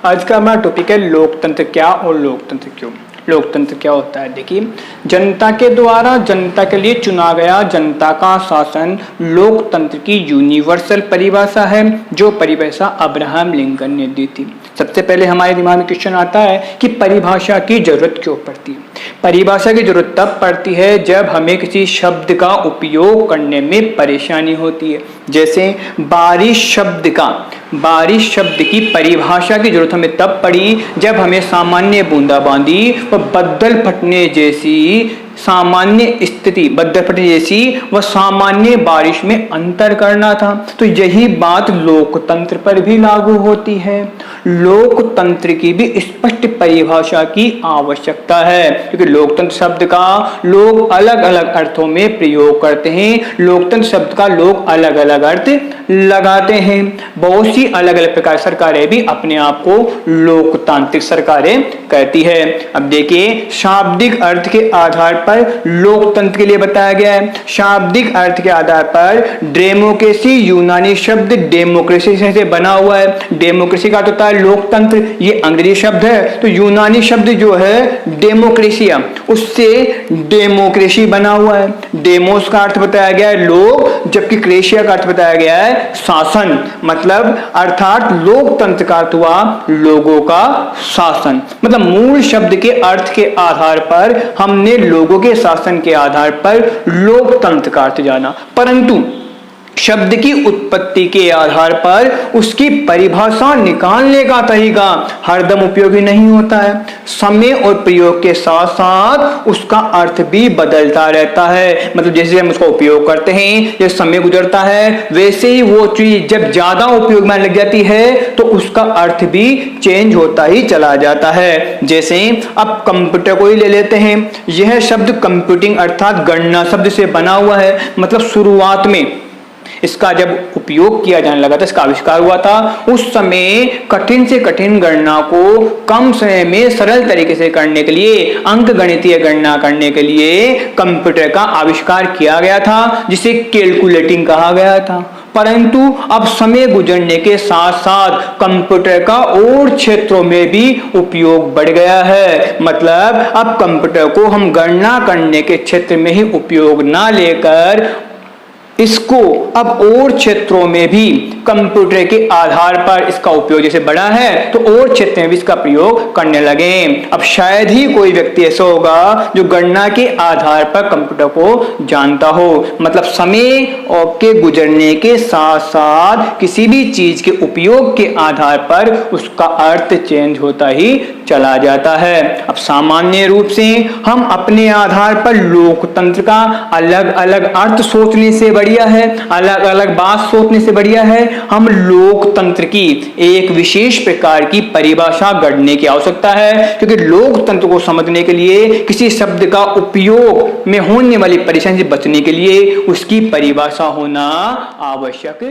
आज का हमारा टॉपिक है लोकतंत्र क्या और लोकतंत्र क्यों। लोकतंत्र क्या होता है, देखिए, जनता के द्वारा जनता के लिए चुना गया जनता का शासन लोकतंत्र की यूनिवर्सल परिभाषा है, जो परिभाषा अब्राहम लिंकन ने दी थी। सबसे पहले हमारे दिमाग में क्वेश्चन आता है कि परिभाषा की जरूरत क्यों पड़ती है। परिभाषा की जरूरत तब पड़ती है जब हमें किसी शब्द का उपयोग करने में परेशानी होती है। जैसे बारिश शब्द की परिभाषा की जरूरत हमें तब पड़ी जब हमें सामान्य बूंदाबांदी व बदल फटने जैसी व सामान्य बारिश में अंतर करना था। तो यही बात लोकतंत्र पर भी लागू होती है। लोकतंत्र की भी स्पष्ट परिभाषा की आवश्यकता है, क्योंकि लोकतंत्र शब्द का लोग अलग अलग अर्थों में प्रयोग करते हैं। लोकतंत्र शब्द का लोग अलग अलग अर्थ लगाते हैं। बहुत सी अलग अलग प्रकार सरकारें भी अपने आप को लोकतांत्रिक सरकारें कहती है। अब देखिए, शाब्दिक अर्थ के आधार पर लोकतंत्र के लिए बताया गया है। शाब्दिक अर्थ के आधार पर डेमोक्रेसी यूनानी शब्द डेमोक्रेसी से बना हुआ है। डेमोक्रेसी का अर्थ होता है लोकतंत्र, ये अंग्रेजी शब्द है। तो यूनानी शब्द जो है डेमोक्रेसिया, उससे डेमोक्रेसी बना हुआ है। डेमोस का अर्थ बताया गया है लोग, जबकि क्रेशिया का अर्थ बताया गया है शासन, मतलब अर्थात लोकतंत्र का अर्थ हुआ लोगों का शासन। मतलब मूल शब्द के अर्थ के आधार पर हमने लोगों के शासन के आधार पर लोकतंत्र का अर्थ जाना, परंतु शब्द की उत्पत्ति के आधार पर उसकी परिभाषा निकालने का तरीका हरदम उपयोगी नहीं होता है। समय और प्रयोग के साथ साथ उसका अर्थ भी बदलता रहता है। मतलब जैसे हम उसका उपयोग करते हैं, जैसे समय गुजरता है, वैसे ही वो चीज जब ज्यादा उपयोग में लग जाती है तो उसका अर्थ भी चेंज होता ही चला जाता है। जैसे अब कंप्यूटर को ही ले लेते हैं। यह शब्द कंप्यूटिंग अर्थात गणना शब्द से बना हुआ है। मतलब शुरुआत में इसका जब उपयोग किया जाने लगा था, इसका आविष्कार हुआ था, उस समय कठिन से कठिन गणना को कम समय में सरल तरीके से करने के लिए, अंकगणितीय गणना करने के लिए कंप्यूटर का आविष्कार किया गया था, जिसे कैलकुलेटिंग कहा गया था। परंतु अब समय गुजरने के साथ साथ कंप्यूटर का और क्षेत्रों में भी उपयोग बढ़ गया है। मतलब अब कंप्यूटर को हम गणना करने के क्षेत्र में ही उपयोग ना लेकर इसको अब और क्षेत्रों में भी कंप्यूटर के आधार पर इसका उपयोग जैसे बढ़ा है, तो और क्षेत्र में भी इसका प्रयोग करने लगे। अब शायद ही कोई व्यक्ति ऐसा होगा जो गणना के आधार पर कंप्यूटर को जानता हो। मतलब समय के गुजरने के साथ साथ किसी भी चीज के उपयोग के आधार पर उसका अर्थ चेंज होता ही चला जाता है। अब सामान्य रूप से हम अपने आधार पर लोकतंत्र का अलग अलग अर्थ सोचने से बढ़िया है, अलग अलग बात सोचने से बढ़िया है, हम लोकतंत्र की एक विशेष प्रकार की परिभाषा गढ़ने की आवश्यकता है। क्योंकि लोकतंत्र को समझने के लिए किसी शब्द का उपयोग में होने वाली परेशानी से बचने के लिए उसकी परिभाषा होना आवश्यक